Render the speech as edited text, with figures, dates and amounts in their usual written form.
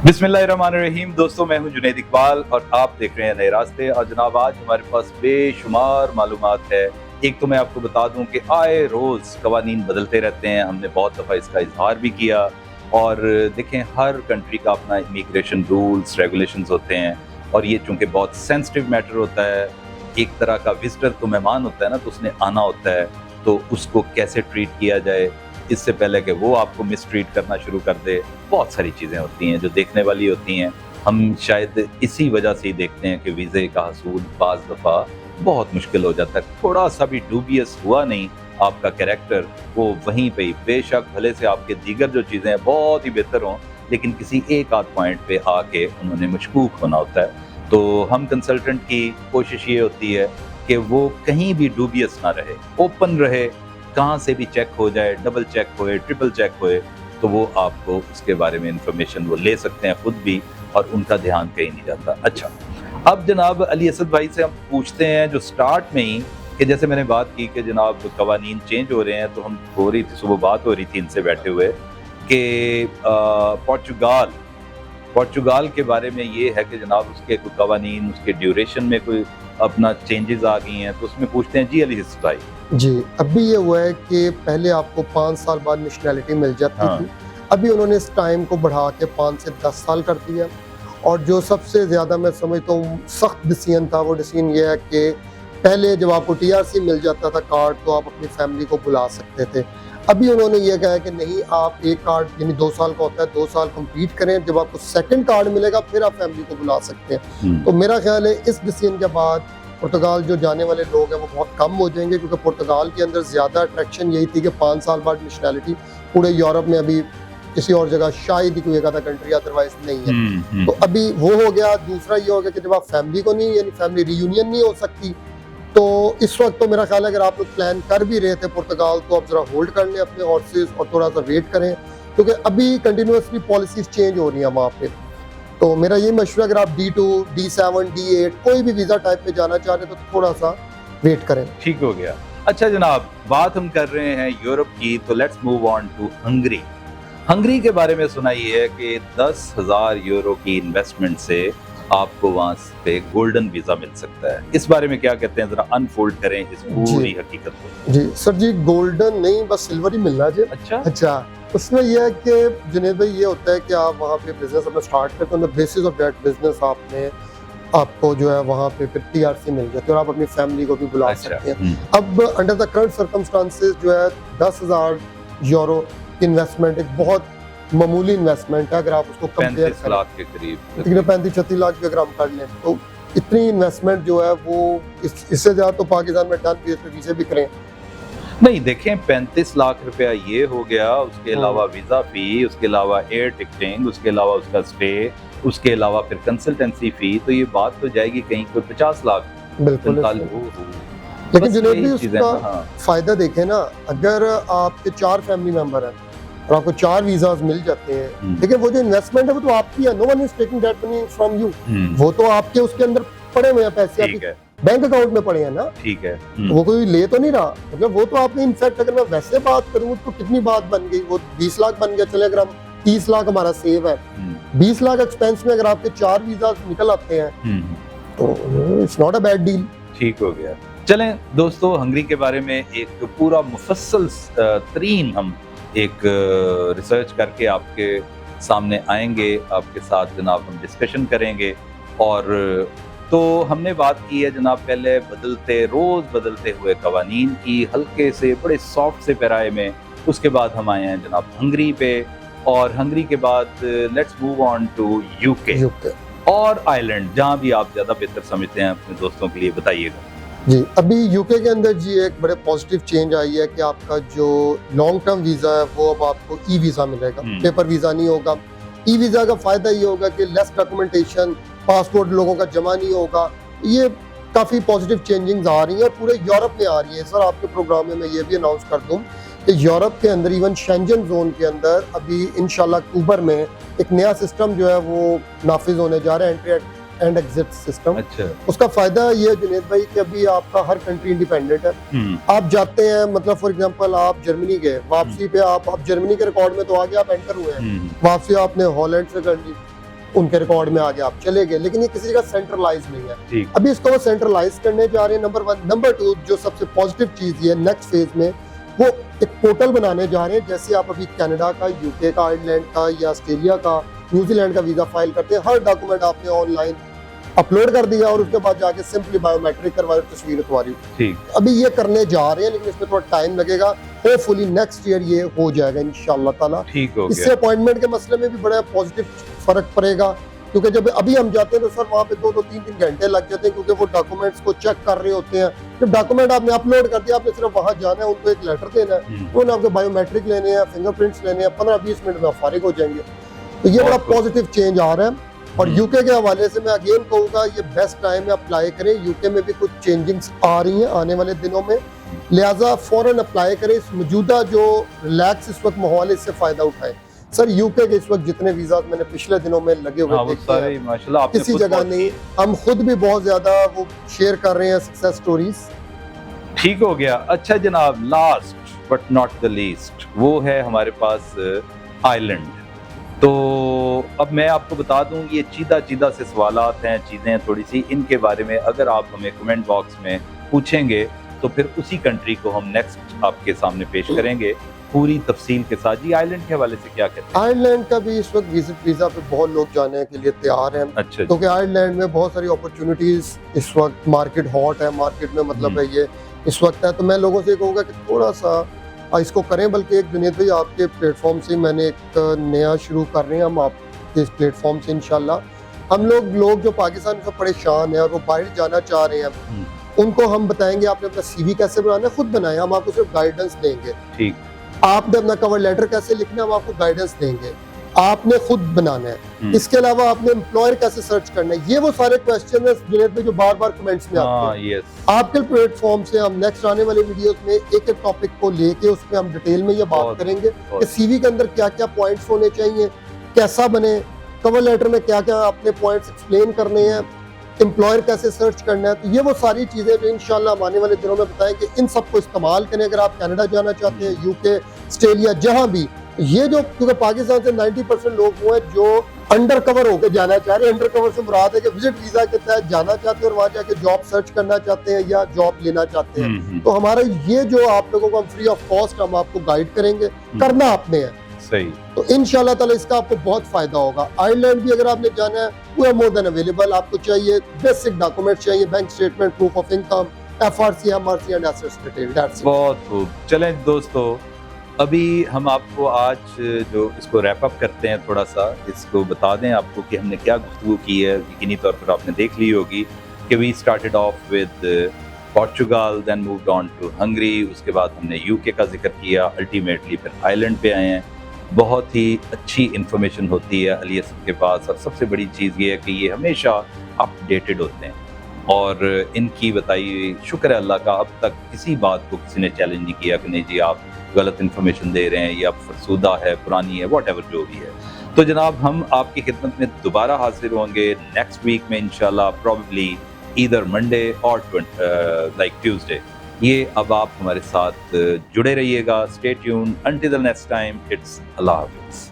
बिस्मिल्लाहिर्रहमानिर्रहीम। दोस्तों, मैं हूं जुनैद इकबाल और आप देख रहे हैं नए रास्ते। और जनाब, आज हमारे पास बेशुमार मालूमात है। एक तो मैं आपको बता दूं कि आए रोज़ कवानीन बदलते रहते हैं। हमने बहुत दफ़ा इसका इजहार भी किया। और देखें, हर कंट्री का अपना इमिग्रेशन रूल्स रेगुलेशंस होते हैं। और ये चूँकि बहुत सेंसिटिव मैटर होता है, एक तरह का विजिटर तो मेहमान होता है ना, तो उसने आना होता है, तो उसको कैसे ट्रीट किया जाए इससे पहले कि वो आपको मिसट्रीट करना शुरू कर दे। बहुत सारी चीज़ें होती हैं जो देखने वाली होती हैं। हम शायद इसी वजह से ही देखते हैं कि वीज़े का हसूल बाज़ दफ़ा बहुत मुश्किल हो जाता है। थोड़ा सा भी डूबियस हुआ नहीं आपका कैरेक्टर, वो वहीं पे ही, बेशक भले से आपके दीगर जो चीज़ें हैं बहुत ही बेहतर हों, लेकिन किसी एक आध पॉइंट पे आके उन्होंने मशकूक होना होता है। तो हम कंसल्टेंट की कोशिश ये होती है कि वो कहीं भी डूबियस ना रहे, ओपन रहे, कहाँ से भी चेक हो जाए, डबल चेक होए, ट्रिपल चेक होए, तो वो आपको उसके बारे में इंफॉर्मेशन वो ले सकते हैं खुद भी, और उनका ध्यान कहीं नहीं जाता। अच्छा, अब जनाब अली असद भाई से हम पूछते हैं जो स्टार्ट में ही, कि जैसे मैंने बात की कि जनाब कवानीन चेंज हो रहे हैं, तो हम हो रही थी, सुबह बात हो रही थी इनसे बैठे हुए कि पोर्चुगाल के बारे में ये है कि जनाब उसके कोई कवानीन, उसके ड्यूरेशन में कोई अपना चेंजेस आ गई हैं। तो उसमें पूछते हैं जी अली असद भाई। जी, अभी ये हुआ है कि पहले आपको 5 साल बाद नेशनैलिटी मिल जाती थी। अभी उन्होंने इस टाइम को बढ़ा के 5 से 10 साल कर दिया। और जो सबसे ज़्यादा मैं समझता हूँ सख्त डिसीजन था, वो डिसीजन ये है कि पहले जब आपको टीआरसी मिल जाता था कार्ड, तो आप अपनी फैमिली को बुला सकते थे। अभी उन्होंने ये कहा है कि नहीं, आप एक कार्ड यानी 2 साल का होता है, 2 साल कंप्लीट करें, जब आपको सेकंड कार्ड मिलेगा फिर आप फैमिली को बुला सकते हैं। तो मेरा ख्याल है इस डिसीजन के बाद पुर्तगाल जो जाने वाले लोग हैं वो बहुत कम हो जाएंगे, क्योंकि पुर्तगाल के अंदर ज़्यादा अट्रैक्शन यही थी कि 5 साल बाद नेशनैलिटी। पूरे यूरोप में अभी किसी और जगह शायद ही कोई एक आधा कंट्री अदरवाइज नहीं है। तो अभी वो हो गया। दूसरा ये हो गया कि जब आप फैमिली को नहीं, यानी फैमिली रियूनियन नहीं हो सकती, तो इस वक्त तो मेरा ख्याल है अगर आप लोग प्लान कर भी रहे थे पुर्तगाल, तो आप ज़रा होल्ड कर लें अपने हॉर्सेस और थोड़ा सा वेट करें, क्योंकि अभी कंटिन्यूसली पॉलिसीज चेंज हो रही हैं वहाँ पे। तो मेरा ये मशवरा, अगर आप D2, D7, D8 कोई भी वीज़ा टाइप पे जाना चाह रहे हैं तो थोड़ा सा वेट करें। ठीक हो गया। अच्छा जनाब, बात हम कर रहे हैं यूरोप की, तो let's move on to Hungary. Hungary के बारे में सुना ये है कि 10,000 यूरो की इन्वेस्टमेंट से आपको वहां पे गोल्डन वीजा मिल सकता है। इस बारे में क्या कहते हैं, जरा अनफोल्ड करें इस पूरी हकीकत को। जी सर जी, गोल्डन नहीं, बस सिल्वर ही मिलना जी। अच्छा, उसमें यह है कि जुनैद भाई, ये होता है कि आप वहाँ पे बिजनेस अपना स्टार्ट करते हैं, बेसिस ऑफ दैट बिजनेस आपको जो है वहाँ पे फिर टीआरसी मिल जाती है और आप अपनी फैमिली को भी बुला सकते हैं। अब अंडर द करंट सर्कमस्टांसेस जो है 10,000 यूरो की इन्वेस्टमेंट एक बहुत मामूली इन्वेस्टमेंट है। अगर आप उसको कंपेयर 35 लाख के करीब, 35-36 लाख की अगर हम कर लें, तो इतनी इन्वेस्टमेंट जो है वो इससे ज़्यादा तो पाकिस्तान में डन वीज़े भी करें नहीं। देखें, 35 लाख रुपया ये हो गया, उसके अलावा वीज़ा फ़ी, उसके अलावा एयर टिकटिंग, उसके अलावा उसका स्टे, उसके अलावा फिर कंसल्टेंसी फ़ी, तो ये बात तो जाएगी कहीं कोई 50 लाख। बिल्कुल। लेकिन जुनैद भी उसका फ़ायदा देखें ना, अगर आपके 4 फैमिली मेंबर हैं और आपको 4 वीज़ाज मिल जाते हैं, लेकिन वो जो इन्वेस्टमेंट है वो तो आपकी है। No one is taking that money from you. वो तो आपके उसके अंदर पड़े हुए हैं पैसे, आपके बैंक अकाउंट में पड़े हैं ना। ठीक है। वो कोई ले तो नहीं रहा, मतलब वो तो आपने, इनफैक्ट अगर मैं वैसे बात करूँ तो कितनी बात बन गई, वो 20 लाख बन गया। चले, अगर हम 30 लाख हमारा सेव है, 20 लाख एक्सपेंस में अगर आपके 4 वीज़ा निकल आते हैं, तो it's not a bad deal. ठीक हो गया। चलें दोस्तों, हंगरी के बारे में एक पूरा मुफस्सल तरीन हम एक रिसर्च करके आपके सामने आएंगे, आपके साथ जनाब हम डिस्कशन करेंगे। और तो हमने बात की है जनाब पहले रोज़ बदलते हुए कवानीन की, हल्के से बड़े सॉफ्ट से पैराए में। उसके बाद हम आए हैं जनाब हंगरी पे, और हंगरी के बाद let's move on to UK और आयरलैंड, जहाँ भी आप ज़्यादा बेहतर समझते हैं अपने दोस्तों के लिए बताइएगा। जी, अभी यूके के अंदर जी एक बड़े पॉजिटिव चेंज आई है कि आपका जो लॉन्ग टर्म वीज़ा है वो अब आपको ई वीज़ा मिलेगा, पेपर वीज़ा नहीं होगा। ई वीज़ा का फ़ायदा ये होगा कि लेस डॉक्यूमेंटेशन, पासपोर्ट लोगों का जमा नहीं होगा। ये काफ़ी पॉजिटिव चेंजिंग्स आ रही हैं और पूरे यूरोप में आ रही है। सर, आपके प्रोग्राम में मैं ये भी अनाउंस कर दूँ कि यूरोप के अंदर, इवन शेंजन जोन के अंदर, अभी इंशाल्लाह अक्टूबर में एक नया सिस्टम जो है वो नाफिज होने जा रहा है, एंट्री एंड एग्जिट सिस्टम। अच्छा। उसका फायदा ये है जुनैद भाई कि अभी आपका हर कंट्री इंडिपेंडेंट है। आप जाते हैं, मतलब फॉर एग्जांपल आप जर्मनी गए, वापसी पे आप जर्मनी के रिकॉर्ड में तो आगे आप एंटर हुए हैं, वापसी आपने हॉलैंड से कर ली, उनके रिकॉर्ड में आगे आप चले गए, लेकिन ये किसी जगह सेंट्रलाइज नहीं है। ठीक। अभी इसको वो सेंट्रलाइज करने जा रहे हैं, नंबर 1। नंबर 2, जो सबसे पॉजिटिव चीज ये नेक्स्ट फेज में, वो एक पोर्टल बनाने जा रहे हैं। जैसे आप अभी कनाडा का, यूके का, आयरलैंड का या ऑस्ट्रेलिया का, न्यूजीलैंड का वीजा फाइल करते हैं, हर डॉक्यूमेंट आपने ऑनलाइन अपलोड कर दिया और उसके बाद जाके सिंपली बायोमेट्रिक करवाई, तस्वीर उतरवाई। ठीक। अभी ये करने जा रहे हैं, लेकिन इसमें थोड़ा टाइम लगेगा। होपफुली नेक्स्ट ईयर ये हो जाएगा इंशाल्लाह ताला। ठीक हो इससे गया। अपॉइंटमेंट के मसले में भी बड़ा पॉजिटिव फर्क पड़ेगा, क्योंकि जब अभी हम जाते हैं तो सर वहाँ पे 2-2, 3-3 घंटे लग जाते हैं, क्योंकि वो डॉक्यूमेंट्स को चेक कर रहे होते हैं। जब डॉक्यूमेंट आपने अपलोड कर दिया, आपने सिर्फ वहाँ जाना है, उनको एक लेटर देना है, उन्होंने आपके बायोमेट्रिक लेने हैं, फिंगरप्रिंट्स लेने हैं, 15-20 मिनट में आप फारिग हो जाएंगे। तो ये बड़ा पॉजिटिव चेंज आ रहा है। और यूके के हवाले से मैं अगेन कहूँगा, ये बेस्ट टाइम है अप्लाई करें। यूके में भी कुछ चेंजिंग्स आ रही हैं आने वाले दिनों में, लिहाजा फौरन अप्लाई करें। इस मौजूदा जो रिलैक्स इस वक्त माहौल है, इससे फायदा उठाएं। सर यूके के इस वक्त जितने वीजा मैंने पिछले दिनों में लगे हुए देखे हैं, माशाल्लाह आपने किसी खुद जगह बहुत नहीं। हम खुद भी बहुत ज्यादा वो शेयर कर रहे हैं सक्सेस स्टोरीज। ठीक हो गया। अच्छा जनाब, last but not the least, वो है हमारे पास आयरलैंड। तो अब मैं आपको बता दूं, ये चीदा से सवालात हैं, चीज़ें थोड़ी सी, इनके बारे में अगर आप हमें कमेंट बॉक्स में पूछेंगे तो फिर उसी कंट्री को हम नेक्स्ट आपके सामने पेश करेंगे पूरी तफसील के साथ। जी आयरलैंड के हवाले से क्या कहते हैं? आयरलैंड का भी इस वक्त विजिट वीजा पे बहुत लोग जाने के लिए तैयार हैं, अच्छा जी। क्योंकि आयरलैंड में बहुत सारी अपॉर्चुनिटीज इस वक्त, मार्केट हॉट है, मार्केट में मतलब है ये इस वक्त है। तो मैं लोगों से कहूँगा कि थोड़ा सा इसको करें। बल्कि एक जुनेद भाई आपके प्लेटफॉर्म से मैंने एक नया शुरू कर रहे हैं हम आपके इस प्लेटफॉर्म से इंशाल्लाह। हम लोग जो पाकिस्तान से परेशान हैं और वो बाहर जाना चाह रहे हैं, उनको हम बताएंगे आपने अपना सीवी कैसे बनाना है, खुद बनाएं, हम आपको सिर्फ गाइडेंस देंगे। ठीक। आपने अपना कवर लेटर कैसे लिखना है, हम आपको गाइडेंस देंगे, आपने खुद बनाना है। इसके अलावा आपने एम्प्लॉयर कैसे सर्च करना है, ये वो सारे क्वेश्चन है जुनेद में जो बार बार कमेंट्स में आते हैं। आपके प्लेटफॉर्म से हम नेक्स्ट आने वाले वीडियोस में एक एक टॉपिक को लेके उस पर हम डिटेल में ये बात करेंगे कि सीवी के अंदर क्या क्या पॉइंट्स होने चाहिए, कैसा बने, कवर लेटर में क्या क्या अपने पॉइंट्स एक्सप्लेन करने हैं, एम्प्लॉयर कैसे सर्च करना है। तो ये वो सारी चीज़ें जो इंशाल्लाह हम आने वाले दिनों में बताएं कि इन सबको इस्तेमाल करें अगर आप कनाडा जाना चाहते हैं, यूके, ऑस्ट्रेलिया, जहाँ भी। ये जो, क्योंकि पाकिस्तान से 90% लोग वो हैं जो अंडर कवर होकर जाना चाह रहे हैं। अंडर कवर से मुराद है कि विजिट वीजा के तहत जाना चाहते हैं और वहाँ जाके जॉब सर्च करना चाहते हैं या जॉब लेना चाहते हैं। तो हमारा ये जो आप लोगों को हम फ्री ऑफ कॉस्ट हम आपको गाइड करेंगे, करना आपने है। सही। तो इंशाल्लाह ताला इसका आपको बहुत फायदा होगा। आयरलैंड भी अगर आपने जाना है, we are more than available. आपको चाहिए बेसिक डॉक्यूमेंट चाहिए, bank statement, proof of income, FRC, MRC and assets detail. बहुत खूब। चलें दोस्तों, अभी हम आपको आज जो इसको रैप अप करते हैं, थोड़ा सा इसको बता दें आपको कि हमने क्या गुफ्तगू की है। यकीनी तौर पर आपने देख ली होगी कि we started off with Portugal, then moved on to Hungary, उसके बाद हमने यूके का जिक्र किया, अल्टीमेटली फिर आयरलैंड पे आए हैं। बहुत ही अच्छी इन्फॉर्मेशन होती है अलियासम के पास, और सबसे बड़ी चीज़ ये है कि ये हमेशा अपडेटेड होते हैं और इनकी बताई शुक्र है अल्लाह का, अब तक किसी बात को किसी ने चैलेंज नहीं किया कि नहीं जी आप गलत इन्फॉर्मेशन दे रहे हैं या फरसूदा है, पुरानी है, वॉट एवर जो भी है। तो जनाब हम आपकी खिदमत में दोबारा हाजिर होंगे नेक्स्ट वीक में इंशाल्लाह, प्रॉबली ईदर मंडे और लाइक ट्यूसडे। ये अब आप हमारे साथ जुड़े रहिएगा। Stay tuned, until the next time, it's अल्लाह हाफिज़।